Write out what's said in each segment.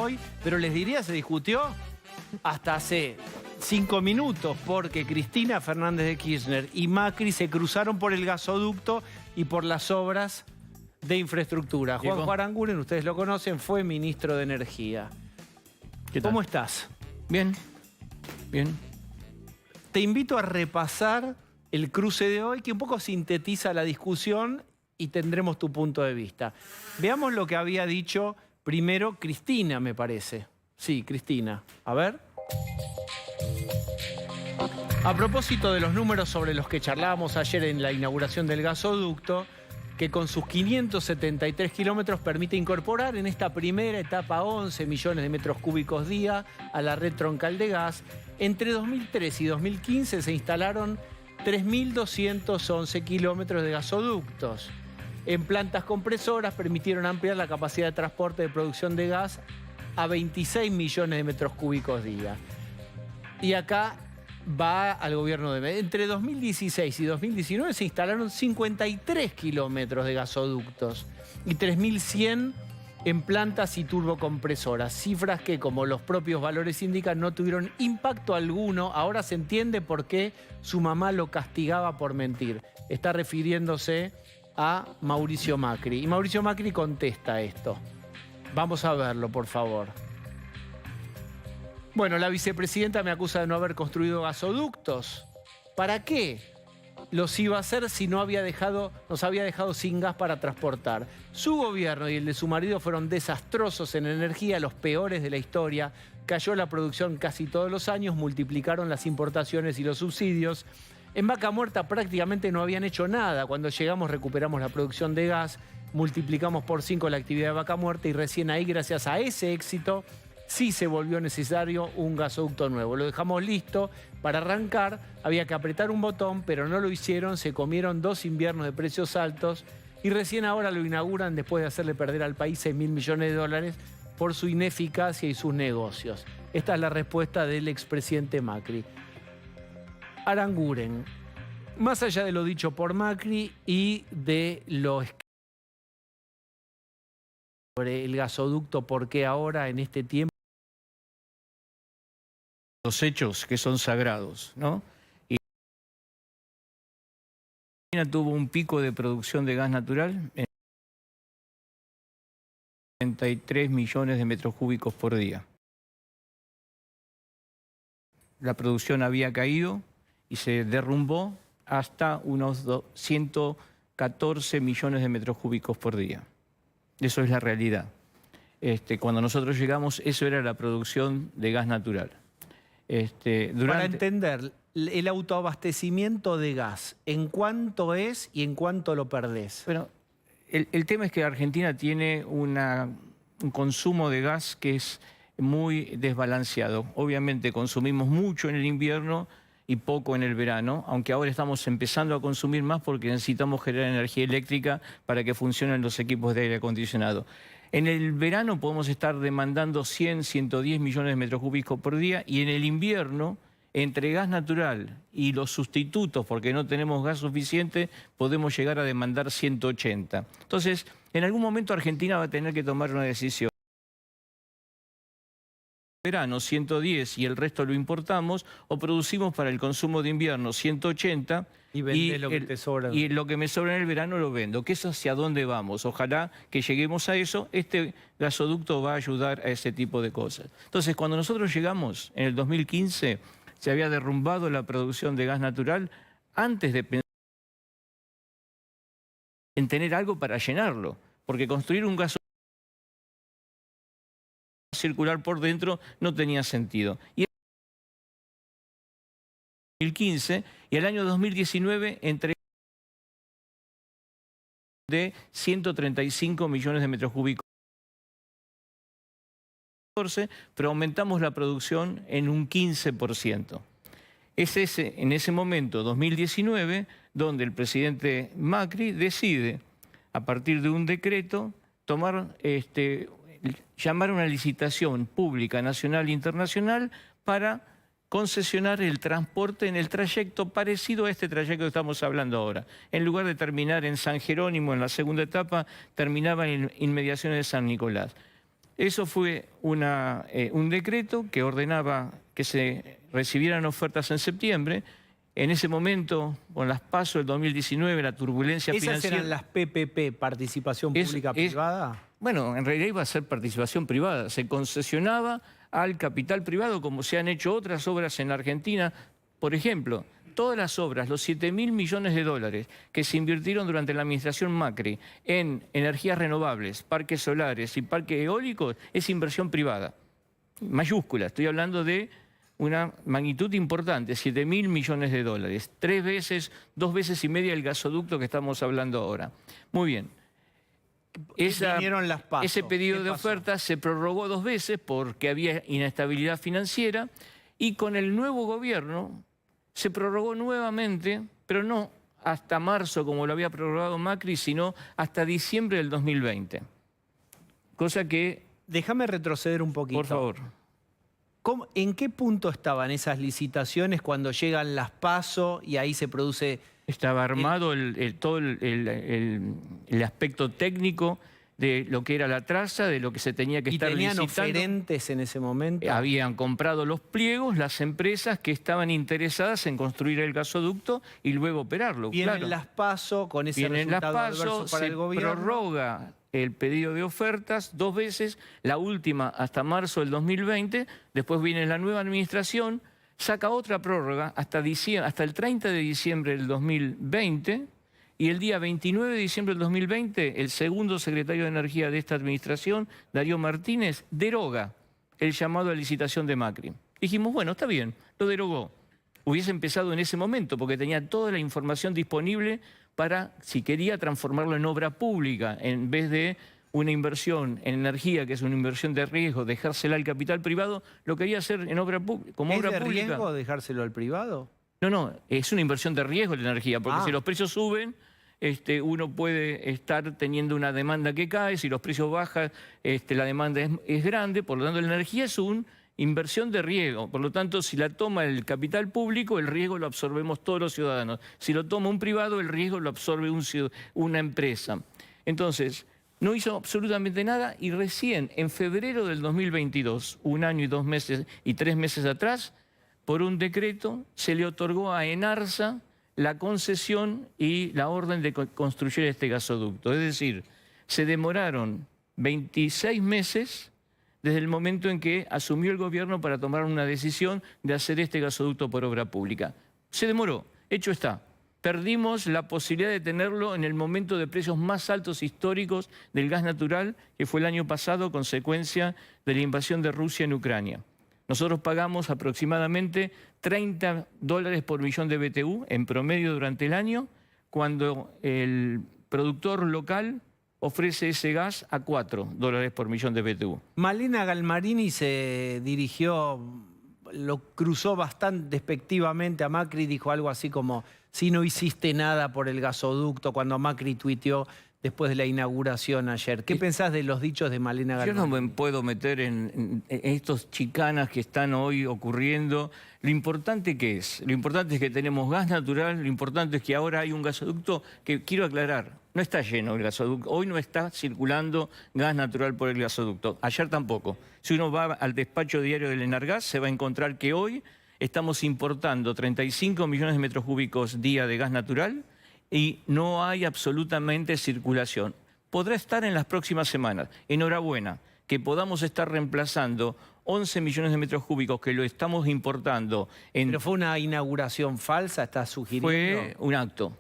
hoy, pero les diría, se discutió hasta hace 5 minutos, porque Cristina Fernández de Kirchner y Macri se cruzaron por el gasoducto y por las obras de infraestructura. Juanjo Aranguren, ustedes lo conocen, fue ministro de Energía. ¿Qué tal? ¿Cómo estás? Bien, bien. Te invito a repasar el cruce de hoy, que un poco sintetiza la discusión y tendremos tu punto de vista. Veamos lo que había dicho primero Cristina, me parece. Sí, Cristina. A ver. A propósito de los números sobre los que charlábamos ayer en la inauguración del gasoducto, que con sus 573 kilómetros permite incorporar en esta primera etapa 11 millones de metros cúbicos día a la red troncal de gas, entre 2003 y 2015 se instalaron 3.211 kilómetros de gasoductos. En plantas compresoras permitieron ampliar la capacidad de transporte de producción de gas a 26 millones de metros cúbicos día. Y acá va al gobierno de... Entre 2016 y 2019 se instalaron 53 kilómetros de gasoductos y 3.100 en plantas y turbocompresoras. Cifras que, como los propios valores indican, no tuvieron impacto alguno. Ahora se entiende por qué su mamá lo castigaba por mentir. Está refiriéndose a Mauricio Macri. Y Mauricio Macri contesta esto. Vamos a verlo, por favor. Bueno, la vicepresidenta me acusa de no haber construido gasoductos. ¿Para qué los iba a hacer si nos había dejado sin gas para transportar? Su gobierno y el de su marido fueron desastrosos en energía, los peores de la historia. Cayó la producción casi todos los años, multiplicaron las importaciones y los subsidios. En Vaca Muerta prácticamente no habían hecho nada. Cuando llegamos recuperamos la producción de gas, multiplicamos por 5 la actividad de Vaca Muerta y recién ahí, gracias a ese éxito, sí se volvió necesario un gasoducto nuevo. Lo dejamos listo para arrancar, había que apretar un botón, pero no lo hicieron, se comieron 2 inviernos de precios altos y recién ahora lo inauguran después de hacerle perder al país 6.000 millones de dólares por su ineficacia y sus negocios. Esta es la respuesta del expresidente Macri. Aranguren, más allá de lo dicho por Macri y de lo sobre el gasoducto, ¿por qué ahora en este tiempo? Los hechos que son sagrados, ¿no? Y Argentina tuvo un pico de producción de gas natural en 33 millones de metros cúbicos por día. La producción había caído y se derrumbó hasta unos 114 millones de metros cúbicos por día. Eso es la realidad. Cuando nosotros llegamos, eso era la producción de gas natural. Para entender, el autoabastecimiento de gas, ¿en cuánto es y en cuánto lo perdés? Bueno, el tema es que Argentina tiene un consumo de gas que es muy desbalanceado. Obviamente consumimos mucho en el invierno y poco en el verano, aunque ahora estamos empezando a consumir más porque necesitamos generar energía eléctrica para que funcionen los equipos de aire acondicionado. En el verano podemos estar demandando 100, 110 millones de metros cúbicos por día y en el invierno, entre gas natural y los sustitutos, porque no tenemos gas suficiente, podemos llegar a demandar 180. Entonces, en algún momento Argentina va a tener que tomar una decisión. Verano 110 y el resto lo importamos, o producimos para el consumo de invierno 180 y vendés lo que te sobra. Y lo que me sobra en el verano lo vendo, que es hacia dónde vamos. Ojalá que lleguemos a eso. Este gasoducto va a ayudar a ese tipo de cosas. Entonces, cuando nosotros llegamos en el 2015, se había derrumbado la producción de gas natural antes de pensar en tener algo para llenarlo, porque construir un gasoducto circular por dentro no tenía sentido. Y en 2015 y el año 2019 entre de 135 millones de metros cúbicos, pero aumentamos la producción en un 15%. Es en ese momento, 2019, donde el presidente Macri decide, a partir de un decreto, llamar a una licitación pública nacional e internacional para concesionar el transporte en el trayecto parecido a este trayecto que estamos hablando ahora. En lugar de terminar en San Jerónimo en la segunda etapa, terminaba en inmediaciones de San Nicolás. Eso fue un decreto que ordenaba que se recibieran ofertas en septiembre. En ese momento, con las PASO del 2019, la turbulencia financiera... ¿Esas eran las PPP, participación pública-privada? Bueno, en realidad iba a ser participación privada. Se concesionaba al capital privado, como se han hecho otras obras en Argentina. Por ejemplo, todas las obras, los 7.000 millones de dólares que se invirtieron durante la administración Macri en energías renovables, parques solares y parques eólicos, es inversión privada. Mayúscula, estoy hablando de una magnitud importante, 7.000 millones de dólares. 2 veces y media el gasoducto que estamos hablando ahora. Muy bien. Vinieron las PASO. Ese pedido de ofertas se prorrogó 2 veces porque había inestabilidad financiera y con el nuevo gobierno se prorrogó nuevamente, pero no hasta marzo como lo había prorrogado Macri, sino hasta diciembre del 2020. Cosa que... Déjame retroceder un poquito. Por favor. ¿En qué punto estaban esas licitaciones cuando llegan las PASO y ahí se produce...? Estaba armado todo el aspecto técnico de lo que era la traza, de lo que se tenía que estar licitando. ¿Y tenían oferentes en ese momento? Habían comprado los pliegos las empresas que estaban interesadas en construir el gasoducto y luego operarlo. Vienen las PASO con ese resultado adverso para el gobierno. Se prorroga el pedido de ofertas 2 veces, la última hasta marzo del 2020, después viene la nueva administración, saca otra prórroga hasta el 30 de diciembre del 2020 y el día 29 de diciembre del 2020 el segundo secretario de Energía de esta administración, Darío Martínez, deroga el llamado a licitación de Macri. Dijimos, bueno, está bien, lo derogó. Hubiese empezado en ese momento porque tenía toda la información disponible para, si quería, transformarlo en obra pública en vez de una inversión en energía, que es una inversión de riesgo, dejársela al capital privado, lo quería hacer en obra pública. ¿Es de riesgo dejárselo al privado? No, es una inversión de riesgo la energía, porque si los precios suben, uno puede estar teniendo una demanda que cae, si los precios bajan, la demanda es grande, por lo tanto la energía es una inversión de riesgo, por lo tanto si la toma el capital público, el riesgo lo absorbemos todos los ciudadanos, si lo toma un privado, el riesgo lo absorbe una empresa. Entonces, no hizo absolutamente nada y recién en febrero del 2022, 1 año y 2 meses y 3 meses atrás, por un decreto se le otorgó a Enarsa la concesión y la orden de construir este gasoducto. Es decir, se demoraron 26 meses desde el momento en que asumió el gobierno para tomar una decisión de hacer este gasoducto por obra pública. Se demoró, hecho está. Perdimos la posibilidad de tenerlo en el momento de precios más altos históricos del gas natural, que fue el año pasado, consecuencia de la invasión de Rusia en Ucrania. Nosotros pagamos aproximadamente $30 por millón de BTU en promedio durante el año, cuando el productor local ofrece ese gas a $4 por millón de BTU. Malena Galmarini se dirigió, lo cruzó bastante despectivamente a Macri, dijo algo así como, si no hiciste nada por el gasoducto, cuando Macri tuiteó después de la inauguración ayer. ¿Qué pensás de los dichos de Malena Galmarini? Yo no me puedo meter en estos chicanas que están hoy ocurriendo. Lo importante que es, lo importante es que tenemos gas natural, lo importante es que ahora hay un gasoducto que, quiero aclarar, no está lleno el gasoducto. Hoy no está circulando gas natural por el gasoducto. Ayer tampoco. Si uno va al despacho diario del Enargas, se va a encontrar que hoy estamos importando 35 millones de metros cúbicos día de gas natural y no hay absolutamente circulación. Podrá estar en las próximas semanas. Enhorabuena, que podamos estar reemplazando 11 millones de metros cúbicos que lo estamos importando. ¿Pero fue una inauguración falsa, estás sugiriendo? Fue un acto,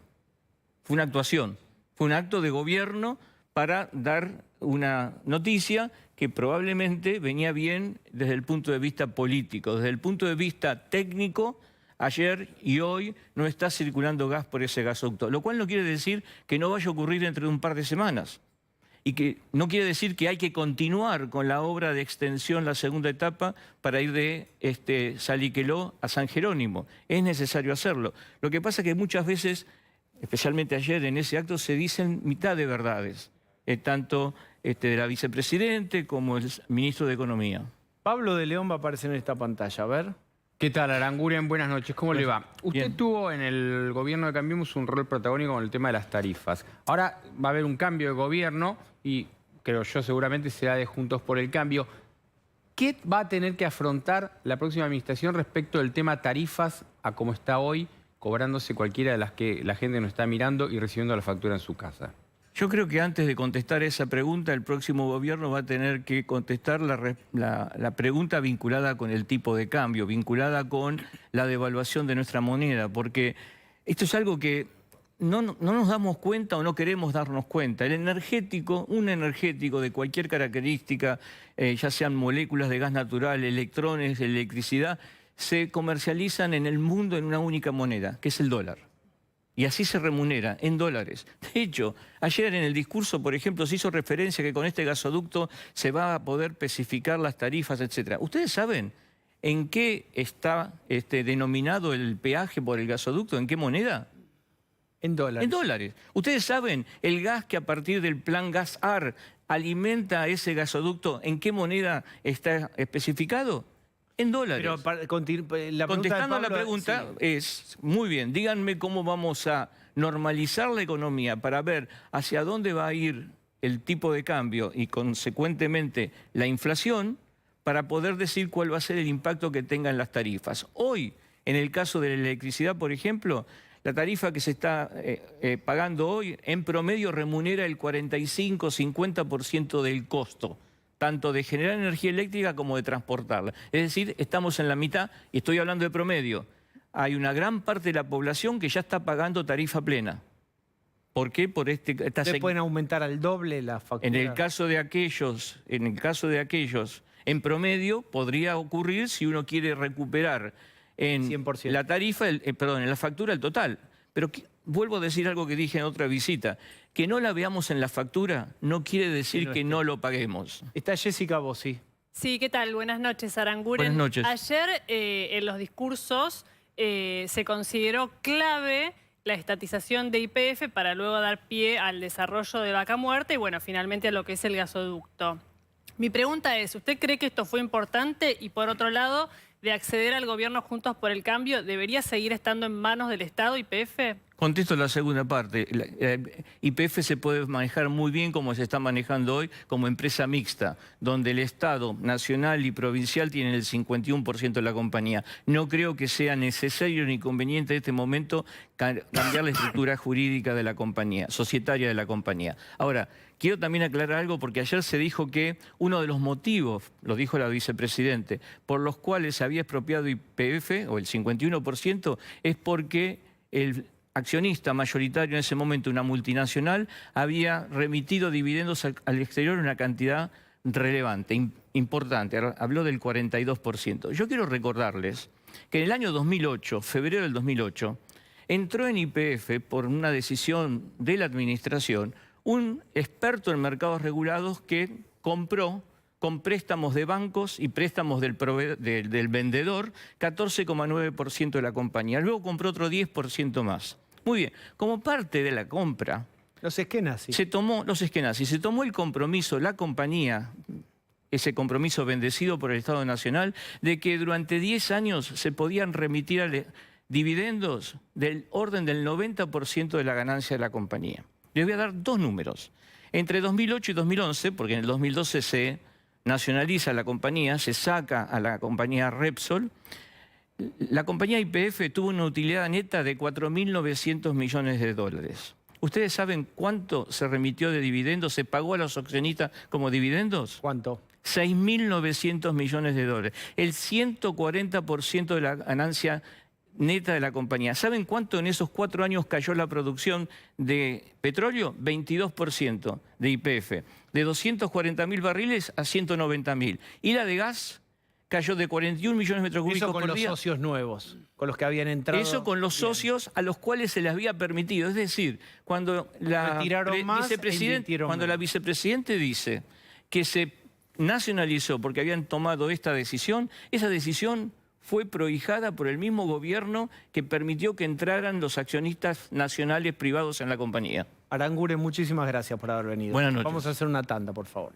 fue una actuación, fue un acto de gobierno para dar una noticia que probablemente venía bien desde el punto de vista político. Desde el punto de vista técnico, ayer y hoy no está circulando gas por ese gasoducto, lo cual no quiere decir que no vaya a ocurrir dentro de un par de semanas. Y que no quiere decir que hay que continuar con la obra de extensión, la segunda etapa, para ir de Saliqueló a San Jerónimo. Es necesario hacerlo. Lo que pasa es que muchas veces, especialmente ayer en ese acto, se dicen mitad de verdades, tanto de la vicepresidente como el ministro de Economía. Pablo de León va a aparecer en esta pantalla, a ver. ¿Qué tal, Aranguren? Buenas noches, ¿cómo le va? Usted Bien. tuvo en el gobierno de Cambiemos un rol protagónico con el tema de las tarifas. Ahora va a haber un cambio de gobierno y creo yo seguramente será de Juntos por el Cambio. ¿Qué va a tener que afrontar la próxima administración respecto del tema tarifas a cómo está hoy, cobrándose cualquiera de las que la gente no está mirando y recibiendo la factura en su casa? Yo creo que antes de contestar esa pregunta, el próximo gobierno va a tener que contestar la pregunta vinculada con el tipo de cambio, vinculada con la devaluación de nuestra moneda, porque esto es algo que no nos damos cuenta o no queremos darnos cuenta. Un energético de cualquier característica, ya sean moléculas de gas natural, electrones, electricidad, se comercializan en el mundo en una única moneda, que es el dólar. Y así se remunera, en dólares. De hecho, ayer en el discurso, por ejemplo, se hizo referencia que con este gasoducto se va a poder especificar las tarifas, etc. ¿Ustedes saben en qué está denominado el peaje por el gasoducto? ¿En qué moneda? En dólares. En dólares. ¿Ustedes saben el gas que a partir del plan Gas-AR alimenta ese gasoducto, en qué moneda está especificado? En dólares. Pero Contestando a la pregunta es, muy bien, díganme cómo vamos a normalizar la economía para ver hacia dónde va a ir el tipo de cambio y consecuentemente la inflación para poder decir cuál va a ser el impacto que tengan las tarifas. Hoy, en el caso de la electricidad, por ejemplo, la tarifa que se está pagando hoy en promedio remunera el 45-50% del costo, tanto de generar energía eléctrica como de transportarla. Es decir, estamos en la mitad, y estoy hablando de promedio. Hay una gran parte de la población que ya está pagando tarifa plena. ¿Por qué? Por ¿Ustedes pueden aumentar al doble la factura? En el caso de aquellos, en promedio podría ocurrir si uno quiere recuperar en 100%. la tarifa, en la factura el total. Pero vuelvo a decir algo que dije en otra visita. Que no la veamos en la factura no quiere decir que no lo paguemos. Está Jessica Bossi. Sí, ¿qué tal? Buenas noches, Aranguren. Buenas noches. Ayer en los discursos se consideró clave la estatización de YPF para luego dar pie al desarrollo de Vaca Muerta y, bueno, finalmente a lo que es el gasoducto. Mi pregunta es, ¿usted cree que esto fue importante? Y por otro lado, de acceder al gobierno Juntos por el Cambio, ¿debería seguir estando en manos del Estado YPF? Contesto la segunda parte. YPF se puede manejar muy bien como se está manejando hoy, como empresa mixta, donde el Estado nacional y provincial tienen el 51% de la compañía. No creo que sea necesario ni conveniente en este momento cambiar la estructura jurídica de la compañía, societaria de la compañía. Ahora, quiero también aclarar algo porque ayer se dijo que uno de los motivos, lo dijo la vicepresidente, por los cuales se había expropiado YPF, o el 51%, es porque el accionista mayoritario en ese momento, una multinacional, había remitido dividendos al exterior una cantidad relevante, importante. Habló del 42%. Yo quiero recordarles que en el año 2008, febrero del 2008, entró en YPF por una decisión de la administración un experto en mercados regulados que compró con préstamos de bancos y préstamos del vendedor, 14,9% de la compañía. Luego compró otro 10% más. Muy bien, como parte de la compra, Los Eskenazi. se tomó el compromiso, la compañía, ese compromiso bendecido por el Estado Nacional, de que durante 10 años se podían remitir dividendos del orden del 90% de la ganancia de la compañía. Les voy a dar dos números. Entre 2008 y 2011, porque en el 2012 se nacionaliza la compañía, se saca a la compañía Repsol, la compañía YPF tuvo una utilidad neta de 4.900 millones de dólares. ¿Ustedes saben cuánto se remitió de dividendos, se pagó a los accionistas como dividendos? ¿Cuánto? 6.900 millones de dólares. El 140% de la ganancia neta de la compañía. ¿Saben cuánto en esos 4 años cayó la producción de petróleo? 22% de YPF. De 240.000 barriles a 190.000. ¿Y la de gas? Cayó de 41 millones de metros cúbicos Eso con por los día. socios nuevos, con los que habían entrado. Eso con los socios a los cuales se les había permitido. Es decir, cuando la Retiraron más e invirtieron cuando la menos. vicepresidente dice que se nacionalizó porque habían tomado esta decisión, esa decisión fue prohijada por el mismo gobierno que permitió que entraran los accionistas nacionales privados en la compañía. Aranguren, muchísimas gracias por haber venido. Buenas noches. Vamos a hacer una tanda, por favor.